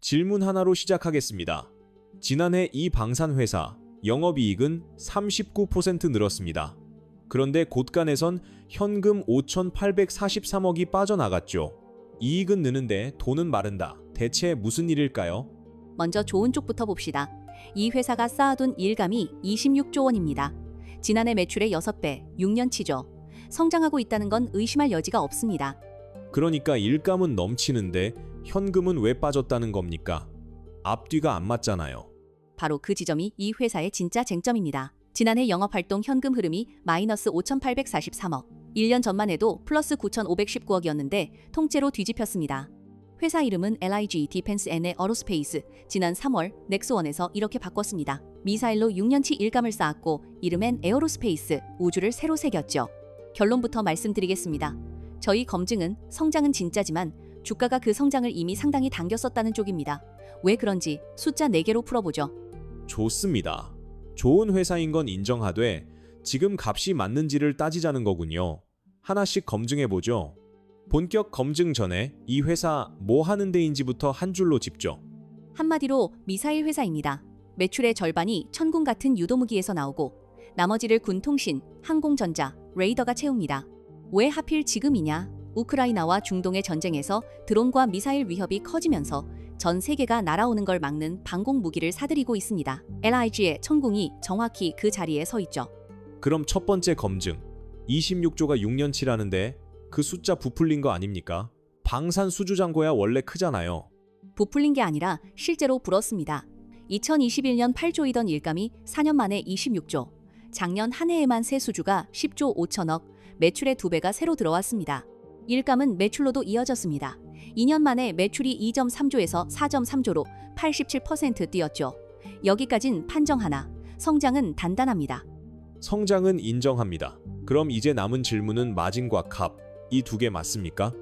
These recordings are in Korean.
질문 하나로 시작하겠습니다. 지난해 이 방산회사 영업이익은 39% 늘었습니다. 그런데 곳간에선 현금 5,843억이 빠져나갔죠. 이익은 느는데 돈은 마른다. 대체 무슨 일일까요? 먼저 좋은 쪽부터 봅시다. 이 회사가 쌓아둔 일감이 26조 원입니다. 지난해 매출의 6배, 6년치죠. 성장하고 있다는 건 의심할 여지가 없습니다. 그러니까 일감은 넘치는데 현금은 왜 빠졌다는 겁니까? 앞뒤가 안 맞잖아요. 바로 그 지점이 이 회사의 진짜 쟁점입니다. 지난해 영업활동 현금 흐름이 마이너스 5,843억, 1년 전만 해도 플러스 9,519억이었는데 통째로 뒤집혔습니다. 회사 이름은 LIG 디펜스 앤 에어로스페이스, 지난 3월 넥스원에서 이렇게 바꿨습니다. 미사일로 6년치 일감을 쌓았고 이름엔 에어로스페이스, 우주를 새로 새겼죠. 결론부터 말씀드리겠습니다. 저희 검증은 성장은 진짜지만 주가가 그 성장을 이미 상당히 당겼었다는 쪽입니다. 왜 그런지 숫자 4개로 풀어보죠. 좋습니다. 좋은 회사인 건 인정하되 지금 값이 맞는지를 따지자는 거군요. 하나씩 검증해보죠. 본격 검증 전에 이 회사 뭐 하는 데인지부터 한 줄로 짚죠. 한마디로 미사일 회사입니다. 매출의 절반이 천군 같은 유도무기에서 나오고 나머지를 군통신, 항공전자, 레이더가 채웁니다. 왜 하필 지금이냐? 우크라이나와 중동의 전쟁에서 드론과 미사일 위협이 커지면서 전 세계가 날아오는 걸 막는 방공 무기를 사들이고 있습니다. LIG의 천궁이 정확히 그 자리에 서 있죠. 그럼 첫 번째 검증. 26조가 6년치라는데 그 숫자 부풀린 거 아닙니까? 방산 수주잔고야 원래 크잖아요. 부풀린 게 아니라 실제로 불었습니다. 2021년 8조이던 일감이 4년 만에 26조, 작년 한 해에만 새 수주가 10조 5천억, 매출의 2배가 새로 들어왔습니다. 일감은 매출로도 이어졌습니다. 2년 만에 매출이 2.3조에서 4.3조로 87% 뛰었죠. 여기까진 판정 하나, 성장은 단단합니다. 성장은 인정합니다. 그럼 이제 남은 질문은 마진과 값, 이 두 개 맞습니까?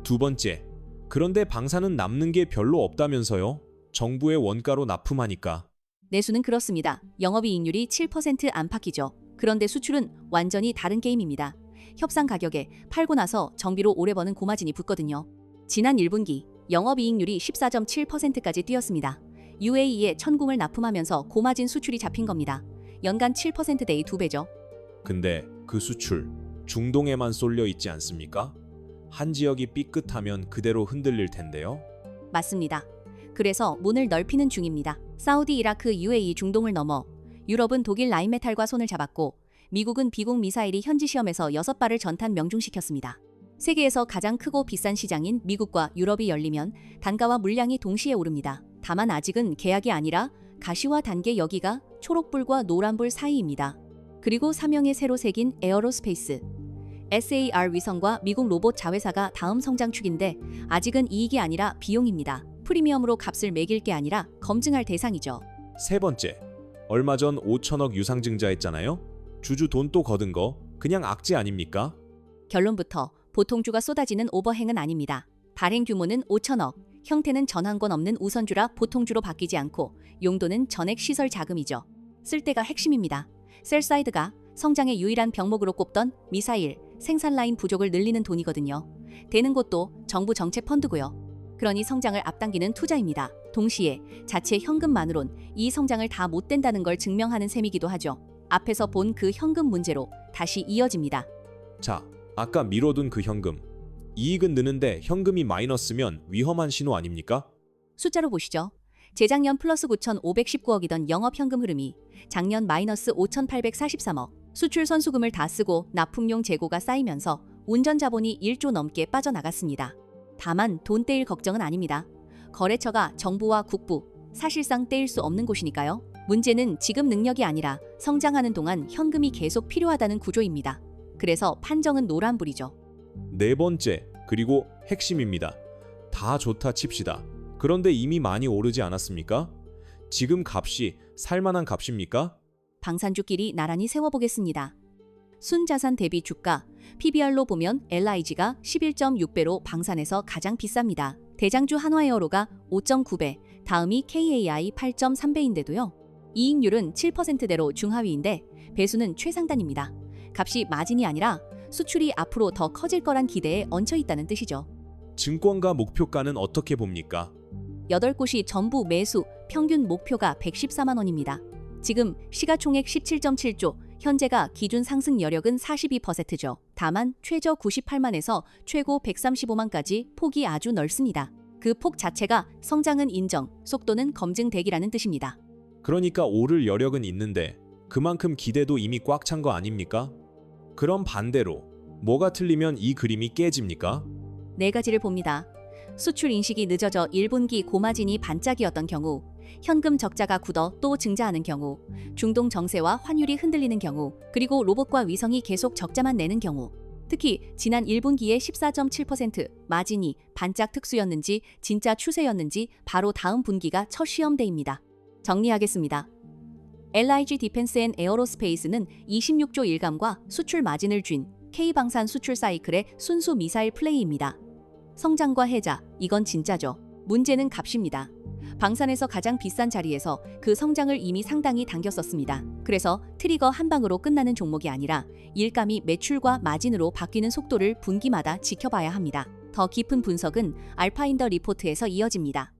두 번째, 그런데 방산은 남는 게 별로 없다면서요? 정부의 원가로 납품하니까. 내수는 그렇습니다. 영업이익률이 7% 안팎이죠. 그런데 수출은 완전히 다른 게임입니다. 협상 가격에 팔고 나서 정비로 오래 버는 고마진이 붙거든요. 지난 1분기 영업이익률이 14.7%까지 뛰었습니다. UAE에 천궁을 납품하면서 고마진 수출이 잡힌 겁니다. 연간 7%대의 2배죠. 근데 그 수출, 중동에만 쏠려 있지 않습니까? 한 지역이 삐끗하면 그대로 흔들릴 텐데요. 맞습니다. 그래서 문을 넓히는 중입니다. 사우디, 이라크, UAE, 중동을 넘어 유럽은 독일 라인메탈과 손을 잡았고 미국은 비공 미사일이 현지 시험에서 6발을 전탄 명중시켰습니다. 세계에서 가장 크고 비싼 시장인 미국과 유럽이 열리면 단가와 물량이 동시에 오릅니다. 다만 아직은 계약이 아니라 가시화 단계, 여기가 초록불과 노란불 사이입니다. 그리고 사명에 새로 새긴 에어로스페이스, SAR 위성과 미국 로봇 자회사가 다음 성장축인데 아직은 이익이 아니라 비용입니다. 프리미엄으로 값을 매길 게 아니라 검증할 대상이죠. 세 번째, 얼마 전 5천억 유상증자 했잖아요? 주주 돈 또 거둔 거 그냥 악재 아닙니까? 결론부터 보통주가 쏟아지는 오버행은 아닙니다. 발행 규모는 5천억, 형태는 전환권 없는 우선주라 보통주로 바뀌지 않고 용도는 전액 시설 자금이죠. 쓸데가 핵심입니다. 셀사이드가 성장의 유일한 병목으로 꼽던 미사일, 생산 라인 부족을 늘리는 돈이거든요. 되는 곳도 정부 정책 펀드고요. 그러니 성장을 앞당기는 투자입니다. 동시에 자체 현금만으론 이 성장을 다 못 된다는 걸 증명하는 셈이기도 하죠. 앞에서 본 그 현금 문제로 다시 이어집니다. 자, 아까 미뤄둔 그 현금. 이익은 느는데 현금이 마이너스면 위험한 신호 아닙니까? 숫자로 보시죠. 재작년 플러스 9,519억이던 영업 현금 흐름이 작년 마이너스 5,843억, 수출 선수금을 다 쓰고 납품용 재고가 쌓이면서 운전 자본이 1조 넘게 빠져나갔습니다. 다만 돈 떼일 걱정은 아닙니다. 거래처가 정부와 국부, 사실상 떼일 수 없는 곳이니까요. 문제는 지금 능력이 아니라 성장하는 동안 현금이 계속 필요하다는 구조입니다. 그래서 판정은 노란불이죠. 네 번째, 그리고 핵심입니다. 다 좋다 칩시다. 그런데 이미 많이 오르지 않았습니까? 지금 값이 살만한 값입니까? 방산주끼리 나란히 세워보겠습니다. 순자산 대비 주가, PBR로 보면 LIG가 11.6배로 방산에서 가장 비쌉니다. 대장주 한화에어로가 5.9배, 다음이 KAI 8.3배인데도요. 이익률은 7%대로 중하위인데 배수는 최상단입니다. 값이 마진이 아니라 수출이 앞으로 더 커질 거란 기대에 얹혀 있다는 뜻이죠. 증권가 목표가는 어떻게 봅니까? 8곳이 전부 매수, 평균 목표가 114만 원입니다. 지금 시가총액 17.7조, 현재가 기준 상승 여력은 42%죠. 다만 최저 98만에서 최고 135만까지 폭이 아주 넓습니다. 그 폭 자체가 성장은 인정, 속도는 검증 대기라는 뜻입니다. 그러니까 오를 여력은 있는데 그만큼 기대도 이미 꽉 찬 거 아닙니까? 그럼 반대로 뭐가 틀리면 이 그림이 깨집니까? 네 가지를 봅니다. 수출 인식이 늦어져 1분기 고마진이 반짝이었던 경우, 현금 적자가 굳어 또 증자하는 경우, 중동 정세와 환율이 흔들리는 경우, 그리고 로봇과 위성이 계속 적자만 내는 경우, 특히 지난 1분기의 14.7% 마진이 반짝 특수였는지 진짜 추세였는지 바로 다음 분기가 첫 시험대입니다. 정리하겠습니다. LIG 디펜스 앤 에어로스페이스는 26조 일감과 수출 마진을 쥔 K방산 수출 사이클의 순수 미사일 플레이입니다. 성장과 해자, 이건 진짜죠. 문제는 값입니다. 방산에서 가장 비싼 자리에서 그 성장을 이미 상당히 당겼었습니다. 그래서 트리거 한 방으로 끝나는 종목이 아니라 일감이 매출과 마진으로 바뀌는 속도를 분기마다 지켜봐야 합니다. 더 깊은 분석은 알파인더 리포트에서 이어집니다.